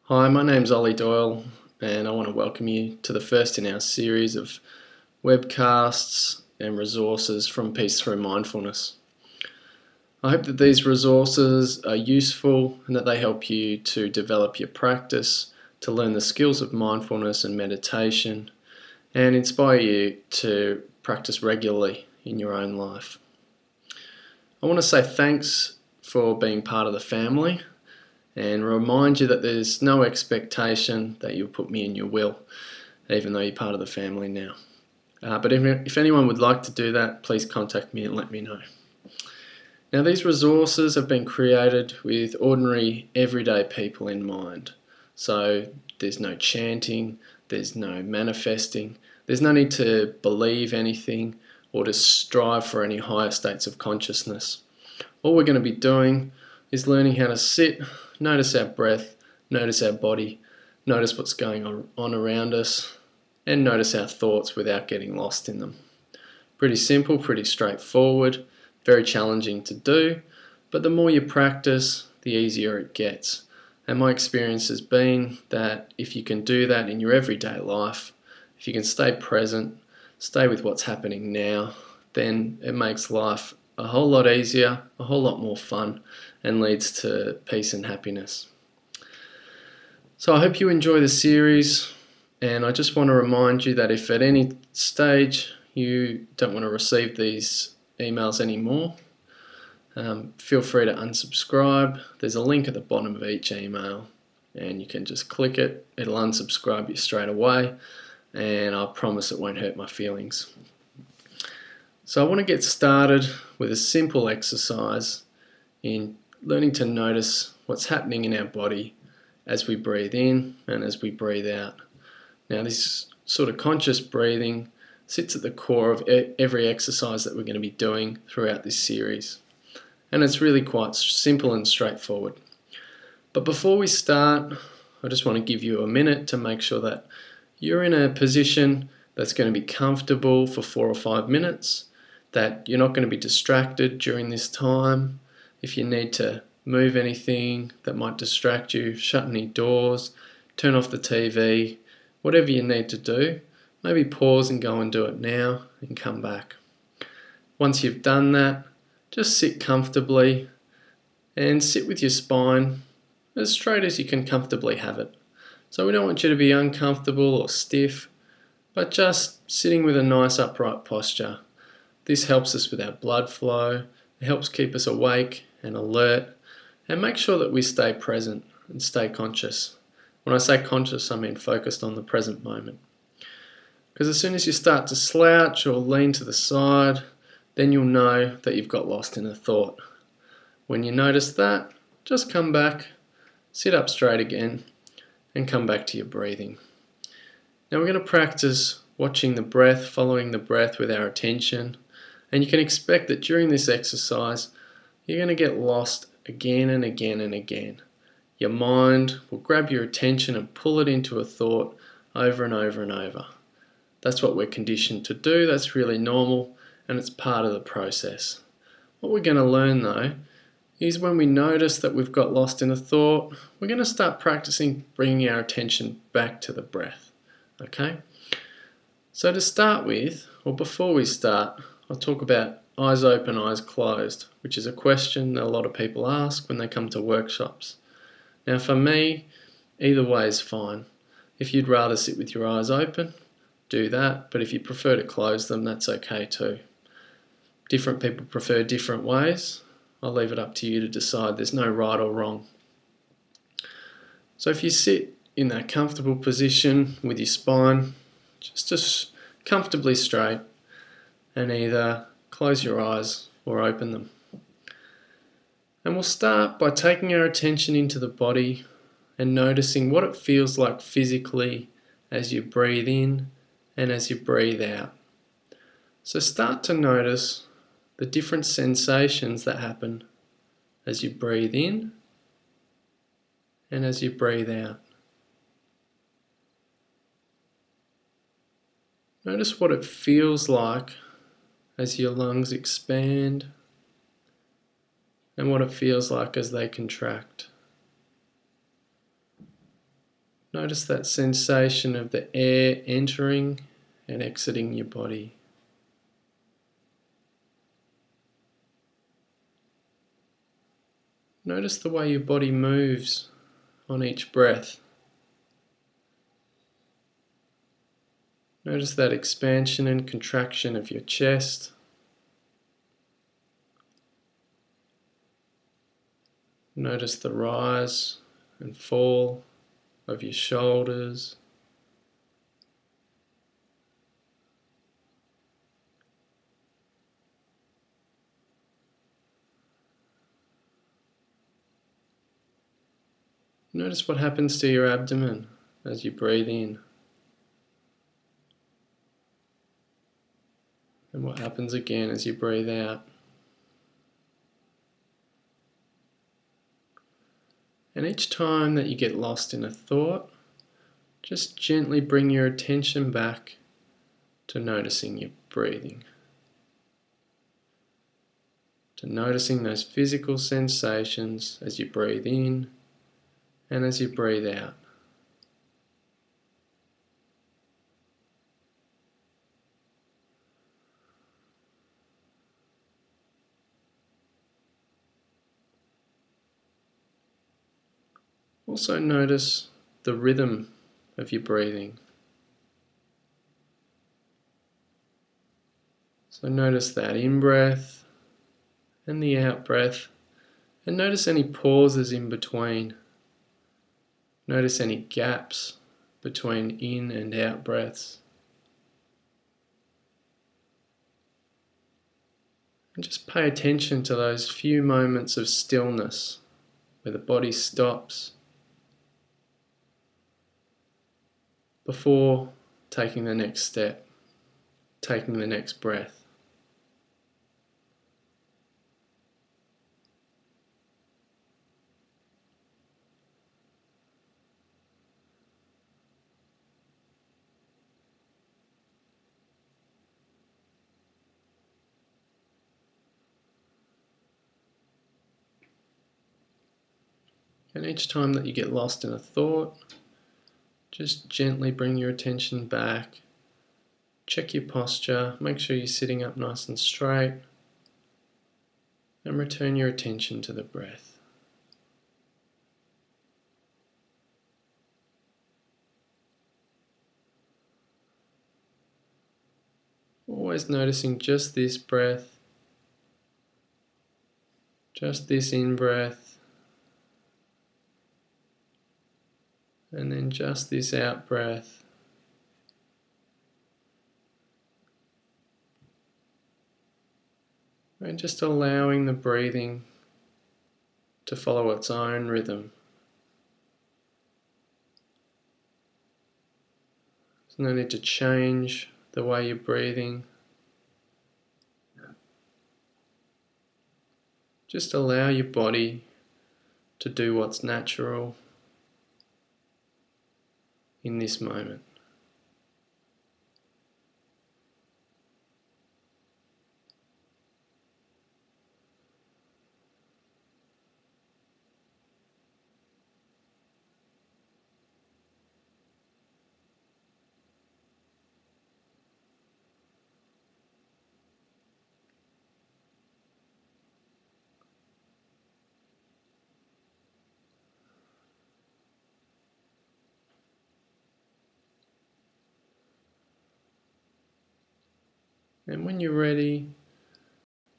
Hi, my name's Ollie Doyle, and I want to welcome you to the first in our series of webcasts and resources from Peace Through Mindfulness. I hope that these resources are useful and that they help you to develop your practice, to learn the skills of mindfulness and meditation, and inspire you to practice regularly in your own life. I want to say thanks for being part of the family and remind you that there's no expectation that you'll put me in your will, even though you're part of the family now. But if anyone would like to do that, please contact me and let me know. Now, these resources have been created with ordinary, everyday people in mind. So there's no chanting, there's no manifesting, there's no need to believe anything or to strive for any higher states of consciousness. All we're going to be doing is learning how to sit, notice our breath, notice our body, notice what's going on around us, and notice our thoughts without getting lost in them. Pretty simple, pretty straightforward, very challenging to do, but the more you practice, the easier it gets. And my experience has been that if you can do that in your everyday life, if you can stay present, stay with what's happening now, then it makes life a whole lot easier, a whole lot more fun, and leads to peace and happiness. So I hope you enjoy the series, and I just want to remind you that if at any stage you don't want to receive these emails anymore, feel free to unsubscribe. There's a link at the bottom of each email, and you can just click it. It'll unsubscribe you straight away, and I promise it won't hurt my feelings. So I want to get started with a simple exercise in learning to notice what's happening in our body as we breathe in and as we breathe out. Now, this sort of conscious breathing sits at the core of every exercise that we're going to be doing throughout this series. And it's really quite simple and straightforward. But before we start, I just want to give you a minute to make sure that you're in a position that's going to be comfortable for 4 or 5 minutes, that you're not going to be distracted during this time. If you need to move anything that might distract you, shut any doors, turn off the TV, whatever you need to do, maybe pause and go and do it now and come back. Once you've done that, just sit comfortably and sit with your spine as straight as you can comfortably have it. So we don't want you to be uncomfortable or stiff, but just sitting with a nice upright posture. This helps us with our blood flow, it helps keep us awake and alert, and make sure that we stay present and stay conscious. When I say conscious, I mean focused on the present moment. Because as soon as you start to slouch or lean to the side, then you'll know that you've got lost in a thought. When you notice that, just come back, sit up straight again, and come back to your breathing. Now we're going to practice watching the breath, following the breath with our attention, and you can expect that during this exercise, you're going to get lost again and again and again. Your mind will grab your attention and pull it into a thought over and over and over. That's what we're conditioned to do, that's really normal, and it's part of the process. What we're going to learn though is when we notice that we've got lost in a thought, we're going to start practicing bringing our attention back to the breath. Okay? So to start with, or before we start, I'll talk about eyes open, eyes closed, which is a question that a lot of people ask when they come to workshops. Now for me, either way is fine. If you'd rather sit with your eyes open, do that, but if you prefer to close them, that's okay too. Different people prefer different ways. I'll leave it up to you to decide. There's no right or wrong. So if you sit in that comfortable position with your spine just comfortably straight, and either close your eyes or open them. And we'll start by taking our attention into the body and noticing what it feels like physically as you breathe in and as you breathe out. So start to notice the different sensations that happen as you breathe in and as you breathe out. Notice what it feels like as your lungs expand and what it feels like as they contract. Notice that sensation of the air entering and exiting your body. Notice the way your body moves on each breath. Notice that expansion and contraction of your chest. Notice the rise and fall of your shoulders. Notice what happens to your abdomen as you breathe in, and what happens again as you breathe out. And each time that you get lost in a thought, just gently bring your attention back to noticing your breathing, to noticing those physical sensations as you breathe in and as you breathe out. Also notice the rhythm of your breathing. So notice that in-breath and the out-breath, and notice any pauses in between. Notice any gaps between in and out breaths. And just pay attention to those few moments of stillness where the body stops before taking the next step, taking the next breath. And each time that you get lost in a thought, just gently bring your attention back. Check your posture, make sure you're sitting up nice and straight, and return your attention to the breath. Always noticing just this breath, just this in-breath, and then just this out-breath. And just allowing the breathing to follow its own rhythm. There's no need to change the way you're breathing. Just allow your body to do what's natural in this moment. And when you're ready,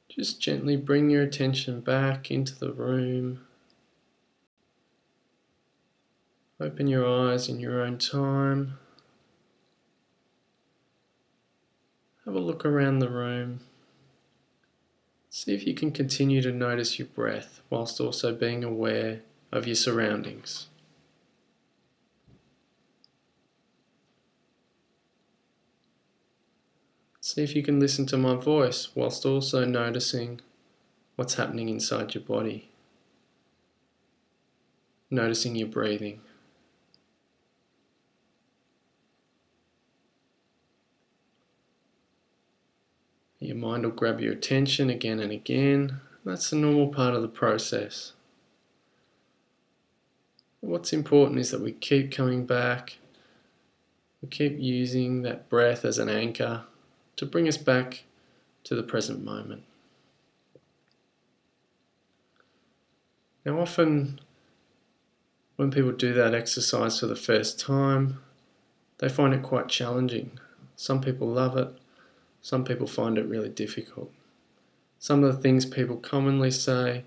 just gently bring your attention back into the room. Open your eyes in your own time. Have a look around the room. See if you can continue to notice your breath whilst also being aware of your surroundings. See if you can listen to my voice whilst also noticing what's happening inside your body. Noticing your breathing. Your mind will grab your attention again and again. That's the normal part of the process. What's important is that we keep coming back, we keep using that breath as an anchor to bring us back to the present moment. Now, often when people do that exercise for the first time, they find it quite challenging. Some people love it, some people find it really difficult. Some of the things people commonly say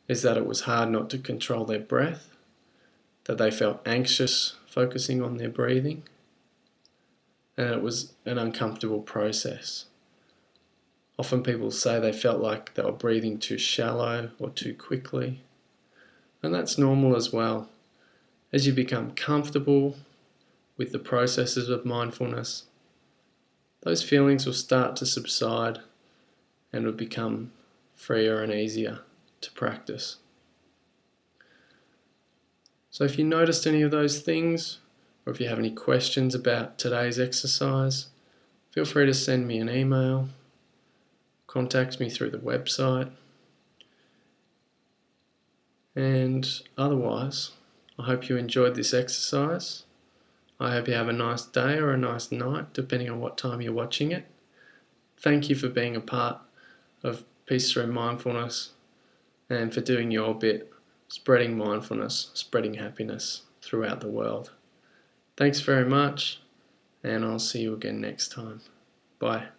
is that it was hard not to control their breath, that they felt anxious focusing on their breathing, and it was an uncomfortable process. Often people say they felt like they were breathing too shallow or too quickly, and that's normal as well. As you become comfortable with the processes of mindfulness, those feelings will start to subside and will become freer and easier to practice. So if you noticed any of those things, or if you have any questions about today's exercise, feel free to send me an email, contact me through the website, and otherwise, I hope you enjoyed this exercise. I hope you have a nice day or a nice night, depending on what time you're watching it. Thank you for being a part of Peace Through Mindfulness and for doing your bit, spreading mindfulness, spreading happiness throughout the world. Thanks very much, and I'll see you again next time. Bye.